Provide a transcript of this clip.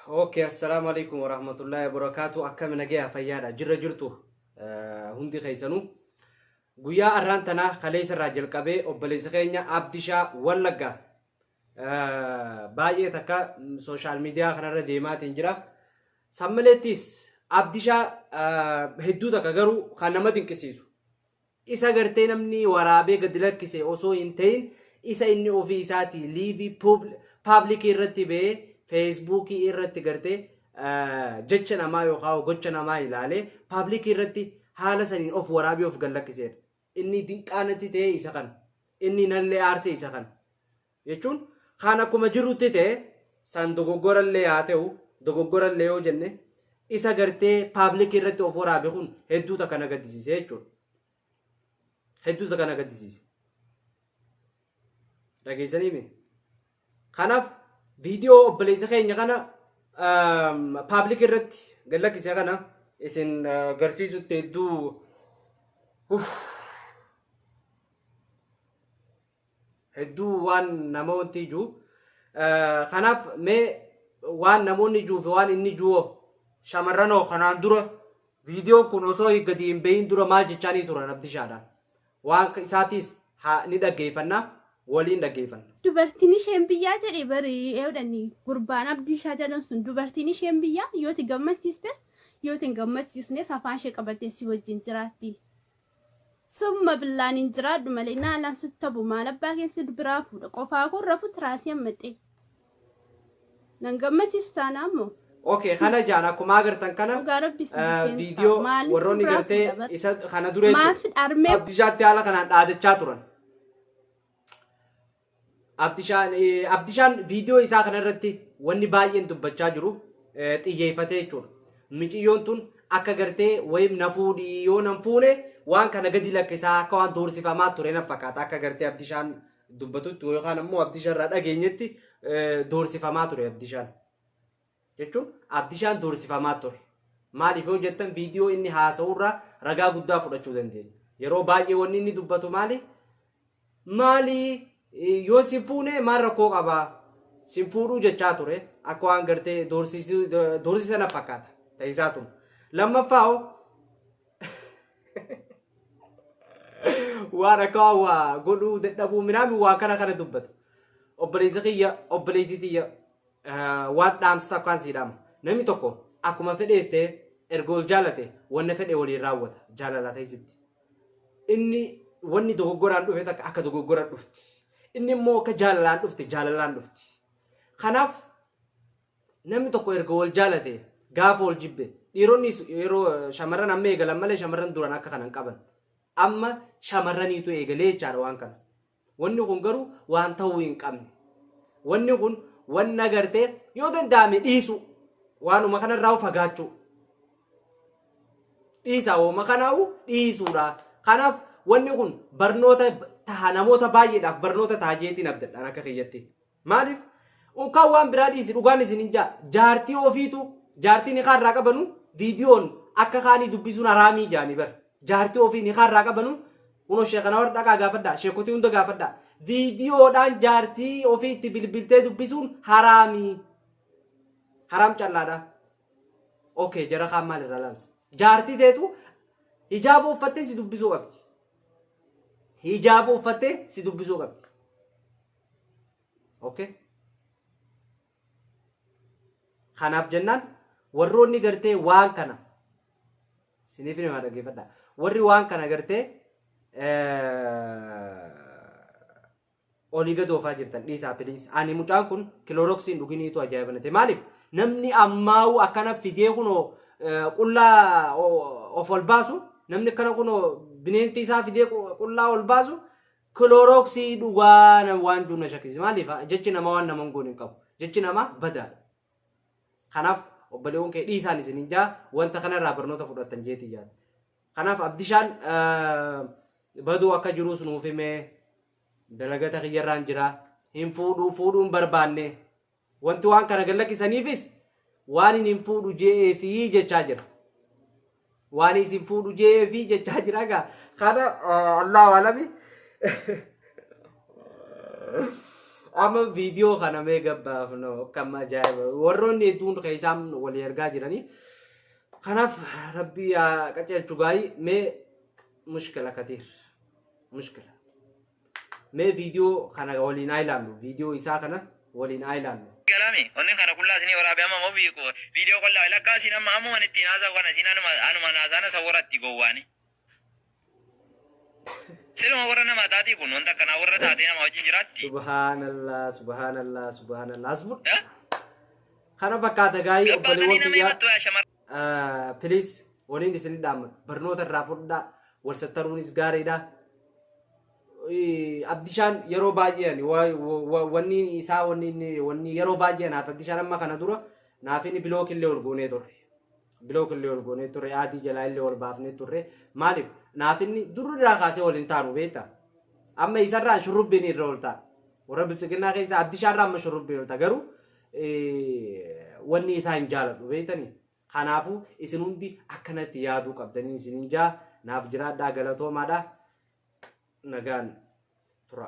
اوكي السلام عليكم ورحمة الله وبركاته. أكمل نجيا فيادا جرى جرتو هندي خيسانو قويا أرانتنا خليس الراجل كبي وبليس خينيا أبديشا ولقا باقي تكا سوشال ميديا خنار ديمات انجرا سملتيس أبديشا هدو تكا غرو خانمتين كسيسو إسا غرتين امني ورابي قدلك كسي أوسو انتين إسا إني أوفيساتي ليفي public irratti Facebook irratti garte jecha namaa yookaan gocha namaa ilaale public irratti haala saniin of waraabii of gallakkisee inni dinqaanatti ta'e isa kan inni nallee aarse isa kan jechuun kan akkuma jirutti ta'e san dogoggorallee haa ta'u dogoggorallee yoo jenne isa gartee public irratti of waraabe kun hedduu takka nagaddisiise jechuudha hedduu takka nagaddisiise dhageessanii mee kanaaf video obboleessa keenya kana public irratti gallakkisee kana isin garsiisutti hedduu waan namoonni juu kanaaf mee waan namoonni juu fi waan inni juu shamarranoo kanaan dura video kun osoo gadi hin bahin dura maal jechaanii turan abdishaadhaan waan isaatis ni dhaggeeffannaa waliin dhaggeeffanna. Dubartiin isheen biyyaa jedhee bari eewdanii gurbaan abdiishaa jedhan sun dubartiin isheen biyyaa yoo ti gammachiiste yoo ti gammachiisne afaan ishee qabattee si wajjin jiraatti. Summa billaan hin jiraadhu malee naalaan sittabu maal abbaa keessi biraa fuudha qofaa kun rafu tiraasii hammadhe. Nan gammachiisu taana ammoo. Okay, kana jaan akkuma agartan kana video warroonni gartee isa kana duree abdiishaatti haala kanaan dhaadachaa turan. Abdishaan video isaa kana irratti wanni baay'een dubbachaa jiru xiyyeeffatee jechuudha. Miciyyoon tun akka gartee wayim nafuudhii yoo nan fuune waan kana gadi lakkisaa akka waan doorsifamaa ture na fakkaata akka gartee abdishaan dubbatutti yookaan ammoo abdishaan irraa dhageenyetti doorsifamaa ture abdishaan jechuun abdishaan doorsifamaa ture. Maaliif yoo jettan video inni haasa'urraa ragaa guddaa fudhachuu dandeenya. Yeroo baay'ee wanni inni dubbatu maali yoo simfuune maal rakkoo qaba simfuudhuu jechaa ture akka waan gartee doorsisa na fakkaata ta'isaa tun lammaffaa waan akka waa godhuu dadhabuu minaami waan kana dubbata obboleessa kiyya obboleettii tiyya waan dhaamsita akkaan siidhaama namni tokko akkuma fedhees ta'e erga ol jaalate wanna fedhe waliin raawwata jaalala keessatti inni wanni dogoggoraan dhufe akka dogoggoraan dhufti. Inni immoo akka jaalalaan dhufti. Kanaaf namni tokko erga wal jaalate gaafa wal jibbe dhiironni yeroo shamarran amma eegalan malee shamarran duraan akka kanan qaban. Amma shamarraniitu eegalee jechaadha waan kana. Wanni kun garuu waan ta'uu hin qabne. Wanni kun wanna gartee yoo danda'ame dhiisu waanuma kanarraa fagaachuu. Dhiisaa ooma kanaa'u dhiisuudha. Kanaaf wanni kun barnoota namoota baay'eedhaaf barnoota taajeetiin abdadhaan akka kiyyatti. Maaliif? Unkaan waan biraa dhiisi dhugaan isin hin jaartii ofiitu jaartiin ikaarraa qabanu viidiyoon akka kaanii dubbisuun haraamii jaanii bar. Jaartii ofiin ikaarraa qabanu unoo sheekana warra dhaqaa gaafadhaa sheekotii hunda gaafadhaa. Viidiyoodhaan jaartii ofiitti bilbiltee dubbisuun haraamii. Haraam callaadha. Okay, jara kaan maal irraa laala? Jaartii teetu hijaaba uffattee si dubbisuu qabdi. Hijaaba uffattee si dubbisuu qabdi. Okay? Kanaaf jennaan warroonni gartee waan kana siniif nama dhaggeeffadhaa. Warri waan kana gartee olii gad oofaa jirtan dhiisaa filiis. Ani mucaan kun kiloroksiin dhuginiitu ajaa'ibanate. Maaliif? Namni ammaa'u akkana fidee kunoo qullaa of ol baasu namni akkana kunoo bineentii isaa fidee qullaa ol baasu kiloroksii dhugaa waan duuna shakkisi. Maaliif? Jechi nama waan nama goon hin qabu. Jechi nama badaadha. Kanaaf obboleewwan kee dhiisaan isin hin jaa wanta kanarraa barnoota fudhatan jeetii jaata. Kanaaf abdishaan baduu akka jiruus nuuf himee dalagata kiyyarraan jira hin fuudhuun barbaanne wanti waan kana gallakkisaniifis waan hin fuudhu jeefi jechaa jira. Waan isin fuudhu jeefi jechaa jira gaa kana Allahu alami amma video kana mee gabbaafno kam ajaa'iba warroonni hedduun keessaan walii ergaa jiranii kanaaf rabbi qaceelchu gaayii mee mushkila katiir mushkila mee video kana waliin ailaannu video isaa kana waliin ailaannu kalami onnen kana kullaa sini waraabee amma mobii ko video kollaa lakkaa sin amma ammoo itti naasaa kana sin anuma naasana sawaratti gowwaani siluma warra nama taati kun wanta kana warra taatee nama wajjin jiraatti subhanallah subhanallah subhanallah asbur kana fakkaata gaayii obboleewwan kiyyaa please waliin isin dhaaman barnoota irraa fudhaa wal sattaruunis gaariidha abdishaan yeroo baay'een wanni isaa wanni yeroo baay'een abdishaan amma kana dura naaf inni bilook illee ol goonee turre adii jalaa illee ol baafnee turre maaliif naaf inni durraa kaasee waliin taanu beekta amma isarraan shurrubbiin irra ol ta'a warra bilisiginnaa keessa abdishaarraa amma shurrubbiin ol ta'a garuu wanni isaa hin jaaladhu beektanii kanaafuu isin hundi akkanatti yaaduu qabdanii isin hin jaa naaf jiraadhaa galatoomaadhaa nagaan tura